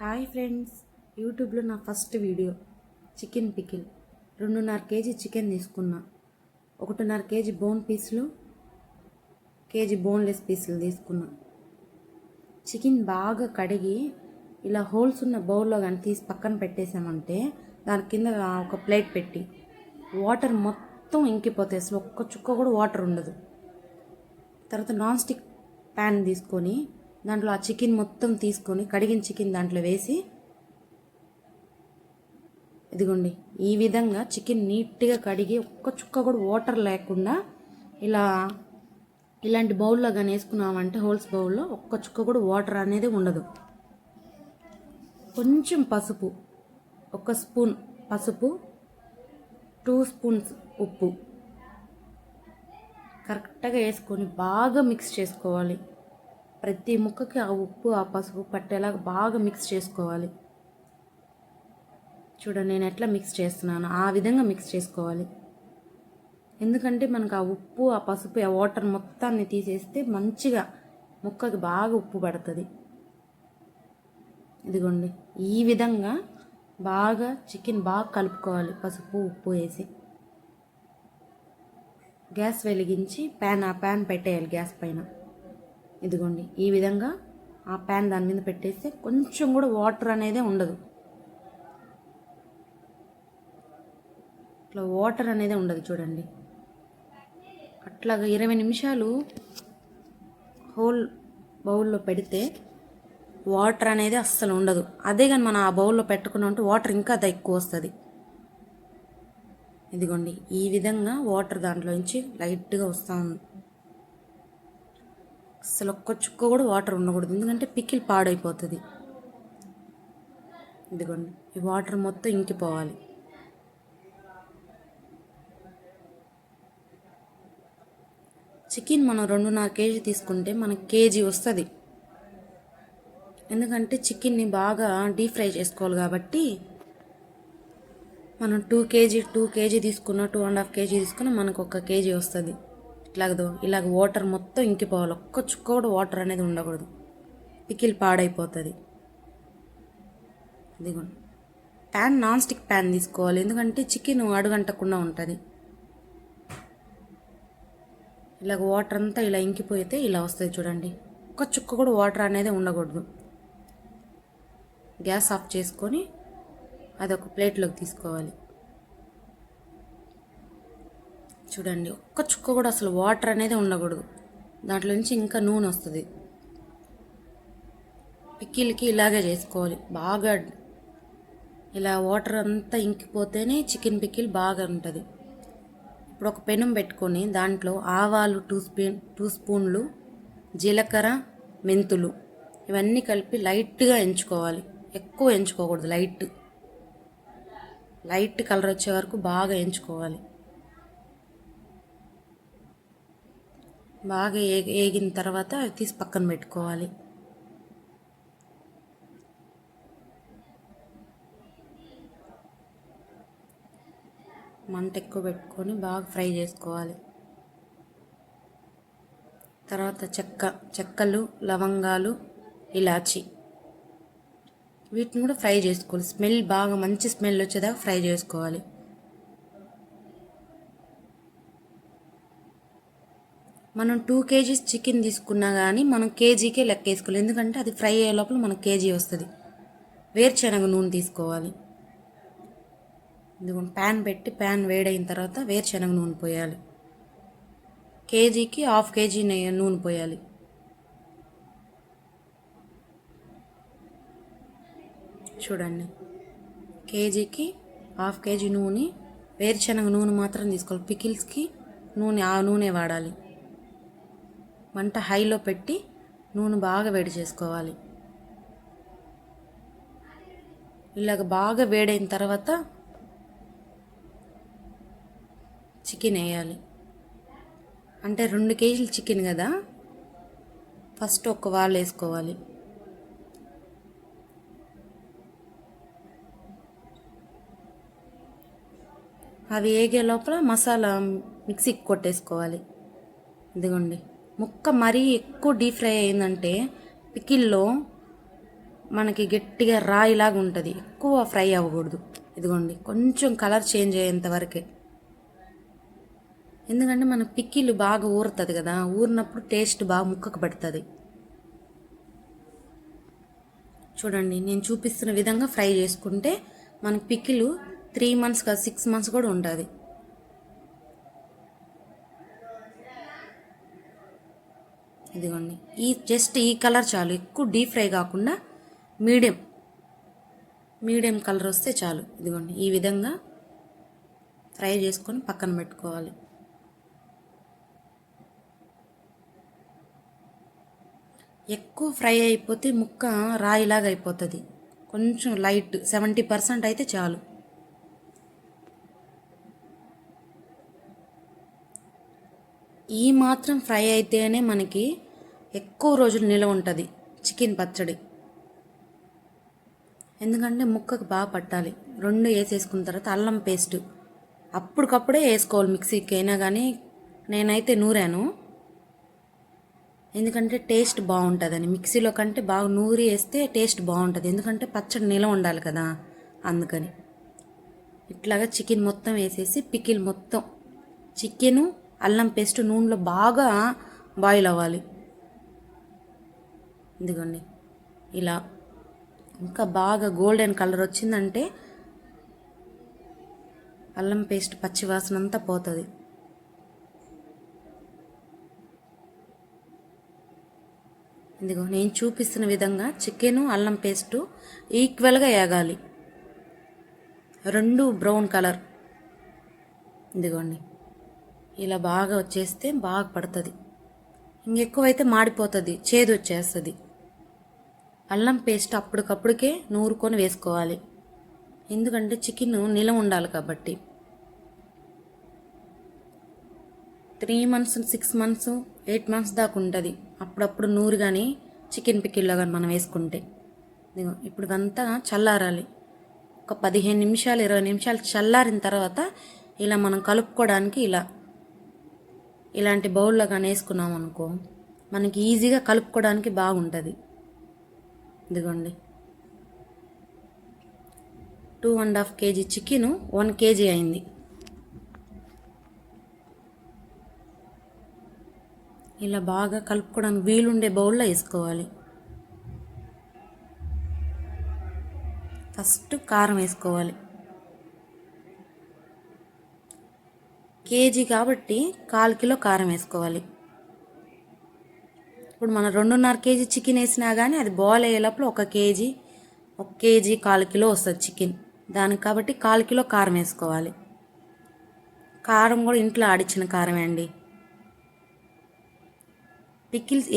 Hi friends, యూట్యూబ్లో నా first video chicken pickle. 2.5 KG chicken తీసుకున్నా. 1.5 కేజీ బోన్ పీసులు, కేజీ బోన్లెస్ పీసులు తీసుకున్నా. చికెన్ బాగా కడిగి ఇలా హోల్స్ ఉన్న బౌల్లో కానీ తీసి పక్కన పెట్టేసామంటే దాని కింద ఒక ప్లేట్ పెట్టి వాటర్ మొత్తం ఇంకిపోతాయి, అసలు ఒక్క చుక్క కూడా వాటర్ ఉండదు. తర్వాత నాన్ స్టిక్ ప్యాన్ తీసుకొని దాంట్లో ఆ చికెన్ మొత్తం తీసుకొని కడిగిన చికెన్ దాంట్లో వేసి, ఇదిగోండి ఈ విధంగా చికెన్ నీట్గా కడిగి ఒక్క చుక్క కూడా వాటర్ లేకుండా ఇలాంటి బౌల్లో కానీ వేసుకున్నామంటే హోల్స్ బౌల్లో ఒక్క చుక్క కూడా వాటర్ అనేది ఉండదు. కొంచెం పసుపు, 1 స్పూన్ పసుపు, 2 స్పూన్స్ ఉప్పు కరెక్ట్గా వేసుకొని బాగా మిక్స్ చేసుకోవాలి. ప్రతి ముక్కకి ఆ ఉప్పు ఆ పసుపు పట్టేలాగా బాగా మిక్స్ చేసుకోవాలి. చూడండి నేను ఎట్లా మిక్స్ చేస్తున్నాను, ఆ విధంగా మిక్స్ చేసుకోవాలి. ఎందుకంటే మనకు ఆ ఉప్పు ఆ పసుపు ఆ వాటర్ మొత్తాన్ని తీసేస్తే మంచిగా ముక్కకి బాగా ఉప్పు పడుతుంది. ఇదిగోండి ఈ విధంగా బాగా చికెన్ బాగా కలుపుకోవాలి పసుపు ఉప్పు వేసి. గ్యాస్ వెలిగించి ఆ ప్యాన్ పెట్టేయాలి గ్యాస్ పైన. ఇదిగోండి ఈ విధంగా ఆ ప్యాన్ దాని మీద పెట్టేస్తే కొంచెం కూడా వాటర్ అనేది ఉండదు. ఇట్లా వాటర్ అనేది ఉండదు చూడండి. అట్లాగా 20 నిమిషాలు హోల్ బౌల్లో పెడితే వాటర్ అనేది అస్సలు ఉండదు. అదే కానీ మనం ఆ బౌల్లో పెట్టుకున్నామంటే వాటర్ ఇంకా ఎక్కువ వస్తుంది. ఇదిగోండి ఈ విధంగా వాటర్ దాంట్లో నుంచి లైట్గా వస్తూ ఉంది. అసలు ఒక్క చుక్క కూడా వాటర్ ఉండకూడదు, ఎందుకంటే పికిల్ పాడైపోతుంది. ఇదిగోండి ఈ వాటర్ మొత్తం ఇంకిపోవాలి. చికెన్ మనం 2.5 కేజీ తీసుకుంటే మనకి కేజీ వస్తుంది. ఎందుకంటే చికెన్ని బాగా డీప్ ఫ్రై చేసుకోవాలి కాబట్టి మనం 2 కేజీ తీసుకున్న 2.5 కేజీ తీసుకున్న మనకు 1 కేజీ వస్తుంది. ఇలాగ వాటర్ మొత్తం ఇంకిపోవాలి, ఒక్క చుక్క కూడా వాటర్ అనేది ఉండకూడదు, పికిల్ పాడైపోతుంది. ఇదిగోండి ప్యాన్ నాన్ స్టిక్ ప్యాన్ తీసుకోవాలి, ఎందుకంటే చికెన్ అడుగంటకుండా ఉంటుంది. ఇలాగ వాటర్ అంతా ఇలా ఇంకిపోతే ఇలా వస్తుంది చూడండి. ఒక్క చుక్క కూడా వాటర్ అనేది ఉండకూడదు. గ్యాస్ ఆఫ్ చేసుకొని అదొక ప్లేట్లోకి తీసుకోవాలి. చూడండి ఒక్క చుక్క కూడా అసలు వాటర్ అనేది ఉండకూడదు, దాంట్లో నుంచి ఇంకా నూనె వస్తుంది. పికిల్కి ఇలాగే చేసుకోవాలి. బాగా ఇలా వాటర్ అంతా ఇంకిపోతేనే చికెన్ పికిల్ బాగా ఉంటుంది. ఇప్పుడు ఒక పెనం పెట్టుకొని దాంట్లో ఆవాలు 2 స్పూన్లు, జీలకర్ర, మెంతులు ఇవన్నీ కలిపి లైట్గా ఎంచుకోవాలి. ఎక్కువ ఎంచుకోకూడదు, లైట్ కలర్ వచ్చే వరకు బాగా ఎంచుకోవాలి. బాగా ఏగిన తర్వాత తీసి పక్కన పెట్టుకోవాలి. మంట ఎక్కువ పెట్టుకొని బాగా ఫ్రై చేసుకోవాలి. తర్వాత చెక్కలు, లవంగాలు, ఇలాచి వీటిని కూడా ఫ్రై చేసుకోవాలి. స్మెల్ బాగా మంచి స్మెల్ వచ్చేదాకా ఫ్రై చేసుకోవాలి. మనం 2 కేజీస్ చికెన్ తీసుకున్నా కానీ మనం కేజీకే లెక్క వేసుకోవాలి, ఎందుకంటే అది ఫ్రై అయ్యే లోపల మనకు కేజీ వస్తుంది. వేరుశనగ నూనె తీసుకోవాలి. ఇదిగోండి ప్యాన్ పెట్టి ప్యాన్ వేడైన తర్వాత వేరుశనగ నూనె పోయాలి. కేజీకి 1/2 కేజీ నూనె పోయాలి. చూడండి కేజీకి 1/2 కేజీ నూనె, వేరుశనగ నూనె మాత్రం తీసుకోవాలి. పికిల్స్కి ఆ నూనె వాడాలి. మంట హైలో పెట్టి నూనె బాగా వేడి చేసుకోవాలి. ఇలాగ బాగా వేడైన తర్వాత చికెన్ వేయాలి. అంటే 2 కేజీల చికెన్ కదా, ఫస్ట్ ఒక వాళ్ళు వేసుకోవాలి. అవి వేగే లోపల మసాలా మిక్సీకి కొట్టేసుకోవాలి. ఇదిగోండి ముక్క మరీ ఎక్కువ డీప్ ఫ్రై అయిందంటే పికిల్లో మనకి గట్టిగా రాయిలాగా ఉంటుంది, ఎక్కువ ఫ్రై అవ్వకూడదు. ఇదిగోండి కొంచెం కలర్ చేంజ్ అయ్యేంత వరకే, ఎందుకంటే మన పిక్కిలు బాగా ఊరుతుంది కదా, ఊరినప్పుడు టేస్ట్ బాగా ముక్కకు పడుతుంది. చూడండి నేను చూపిస్తున్న విధంగా ఫ్రై చేసుకుంటే మనకి పిక్కిలు 3 months కాదు 6 months కూడా ఉంటుంది. ఇదిగోండి జస్ట్ ఈ కలర్ చాలు, ఎక్కువ డీప్ ఫ్రై కాకుండా మీడియం కలర్ వస్తే చాలు. ఇదిగోండి ఈ విధంగా ఫ్రై చేసుకొని పక్కన పెట్టుకోవాలి. ఎక్కువ ఫ్రై అయిపోతే ముక్క రాయిలాగా అయిపోతుంది, కొంచెం లైట్ 70% అయితే చాలు. ఈ మాత్రం ఫ్రై అయితేనే మనకి ఎక్కువ రోజులు నిలవ ఉంటుంది చికెన్ పచ్చడి, ఎందుకంటే ముక్కకు బాగా పట్టాలి. 2 వేసేసుకున్న తర్వాత అల్లం పేస్ట్ అప్పటికప్పుడే వేసుకోవాలి, మిక్సీకి అయినా కానీ నేనైతే నూరాను, ఎందుకంటే టేస్ట్ బాగుంటుందని. మిక్సీలో కంటే బాగా నూరి వేస్తే టేస్ట్ బాగుంటుంది, ఎందుకంటే పచ్చడి నిలవ ఉండాలి కదా, అందుకని. ఇట్లాగా చికెన్ మొత్తం వేసేసి పికిల్ మొత్తం, చికెను అల్లం పేస్ట్ నూనెలో బాగా బాయిల్ అవ్వాలి. ఇదిగోండి ఇలా ఇంకా బాగా గోల్డెన్ కలర్ వచ్చిందంటే అల్లం పేస్ట్ పచ్చి వాసన అంతా పోతుంది. ఇదిగో నేను చూపిస్తున్న విధంగా చికెను అల్లం పేస్టు ఈక్వల్గా వేగాలి, 2 బ్రౌన్ కలర్. ఇదిగోండి ఇలా బాగా వచ్చేస్తే బాగా పడుతుంది, ఇంకెక్కువైతే మాడిపోతుంది, చేదు వచ్చేస్తుంది. అల్లం పేస్ట్ అప్పటికప్పుడికే నూరుకొని వేసుకోవాలి, ఎందుకంటే చికెన్ నిలవ ఉండాలి కాబట్టి. 3 months 6 months 8 months దాకా ఉంటుంది, అప్పుడప్పుడు నూరు కానీ చికెన్ పికిల్లో కానీ మనం వేసుకుంటే. ఇప్పుడు ఇదంతా చల్లారాలి, ఒక 15 నిమిషాలు 20 నిమిషాలు చల్లారిన తర్వాత ఇలా మనం కలుపుకోవడానికి ఇలాంటి బౌల్లో కానీ వేసుకున్నాం అనుకో మనకి ఈజీగా కలుపుకోవడానికి బాగుంటుంది. ఇదిగోండి 2.5 kg చికెను 1 kg అయింది. ఇలా బాగా కలుపుకోవడానికి వీలుండే బౌల్లో వేసుకోవాలి. ఫస్ట్ కారం వేసుకోవాలి, కేజీ కాబట్టి 1/4 కిలో కారం వేసుకోవాలి. ఇప్పుడు మనం 2.5 kg చికెన్ వేసినా కానీ అది బాయిల్ అయ్యే లోపల 1 kg 1 kg 1/4 కిలో వస్తుంది చికెన్, దానికి కాబట్టి 1/4 కిలో కారం వేసుకోవాలి. కారం కూడా ఇంట్లో ఆడిచ్చిన కారమే అండి.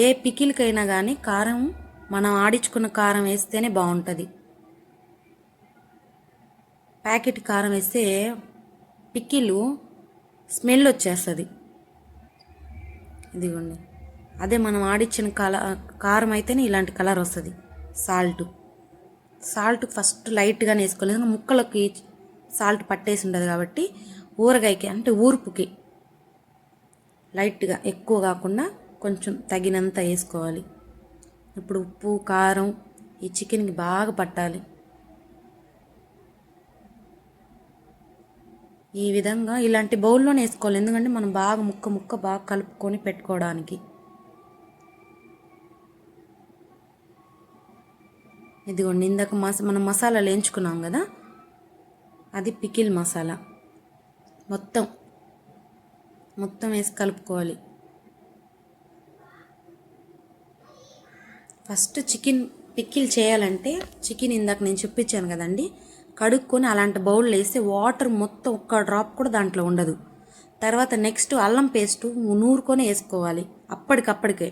ఏ పికిల్కైనా కానీ కారం మనం ఆడించుకున్న కారం వేస్తేనే బాగుంటుంది, ప్యాకెట్ కారం వేస్తే పికిలు స్మెల్ వచ్చేస్తుంది. ఇదిగోండి అదే మనం ఆడిచ్చిన కారం అయితేనే ఇలాంటి కలర్ వస్తుంది. సాల్ట్ ఫస్ట్ లైట్గానే వేసుకోవాలి, ఎందుకంటే ముక్కలకి సాల్ట్ పట్టేసి ఉంటుంది కాబట్టి ఊరగాయకి అంటే ఊర్పుకి లైట్గా, ఎక్కువ కాకుండా కొంచెం తగినంత వేసుకోవాలి. ఇప్పుడు ఉప్పు కారం ఈ చికెన్కి బాగా పట్టాలి. ఈ విధంగా ఇలాంటి బౌల్లోనే వేసుకోవాలి, ఎందుకంటే మనం బాగా ముక్క బాగా కలుపుకొని పెట్టుకోవడానికి. ఇదిగోండి ఇందాక మనం మసాలాలు వేయించుకున్నాం కదా, అది పికిల్ మసాలా మొత్తం వేసి కలుపుకోవాలి. ఫస్ట్ చికెన్ పికిల్ చేయాలంటే చికెన్ ఇందాక నేను చూపించాను కదండి, కడుక్కొని అలాంటి బౌల్లో వేస్తే వాటర్ మొత్తం ఒక్క డ్రాప్ కూడా దాంట్లో ఉండదు. తర్వాత నెక్స్ట్ అల్లం పేస్టు నూరుకొని వేసుకోవాలి అప్పటికప్పటికే.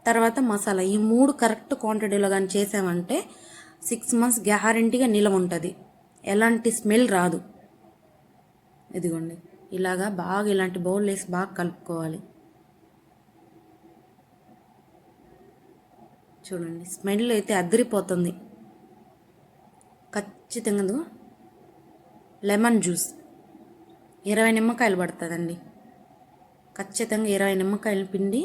తర్వాత మసాలా, ఈ 3 కరెక్ట్ క్వాంటిటీలో కానీ చేసామంటే 6 months గ్యారంటీగా నిలవ ఉంటుంది, ఎలాంటి స్మెల్ రాదు. ఇదిగోండి ఇలాగా బాగా ఇలాంటి బౌల్ వేసి బాగా కలుపుకోవాలి. చూడండి స్మెల్ అయితే అదిరిపోతుంది. ఖచ్చితంగా లెమన్ జ్యూస్ 20 నిమ్మకాయలు పడుతుందండి, ఖచ్చితంగా 20 నిమ్మకాయలు పిండి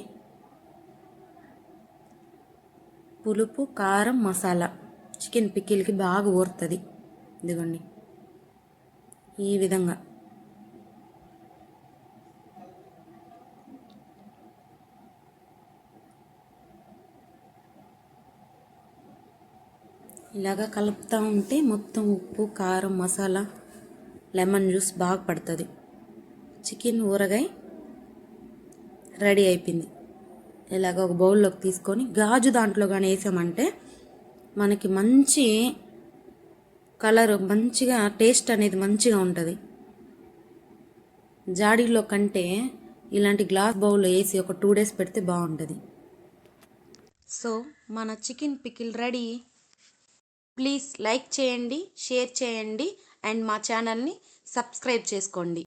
పులుపు, కారం, మసాలా చికెన్ పికిల్కి బాగా ఊరుతుంది. ఇదిగోండి ఈ విధంగా. ఇలాగా కలుపుతూ ఉంటే మొత్తం ఉప్పు, కారం, మసాలా, లెమన్ జ్యూస్ బాగా పడుతుంది. చికెన్ ఊరగాయ రెడీ అయిపోయింది. ఇలాగ ఒక బౌల్లోకి తీసుకొని గాజు దాంట్లో కానీ వేసామంటే మనకి మంచి కలర్, మంచిగా టేస్ట్ అనేది మంచిగా ఉంటుంది. జాడీలో కంటే ఇలాంటి గ్లాస్ బౌల్లో వేసి ఒక 2 days పెడితే బాగుంటుంది. సో మన chicken pickle ready. Please like చేయండి, షేర్ చేయండి అండ్ మా ఛానల్ని సబ్స్క్రైబ్ చేసుకోండి.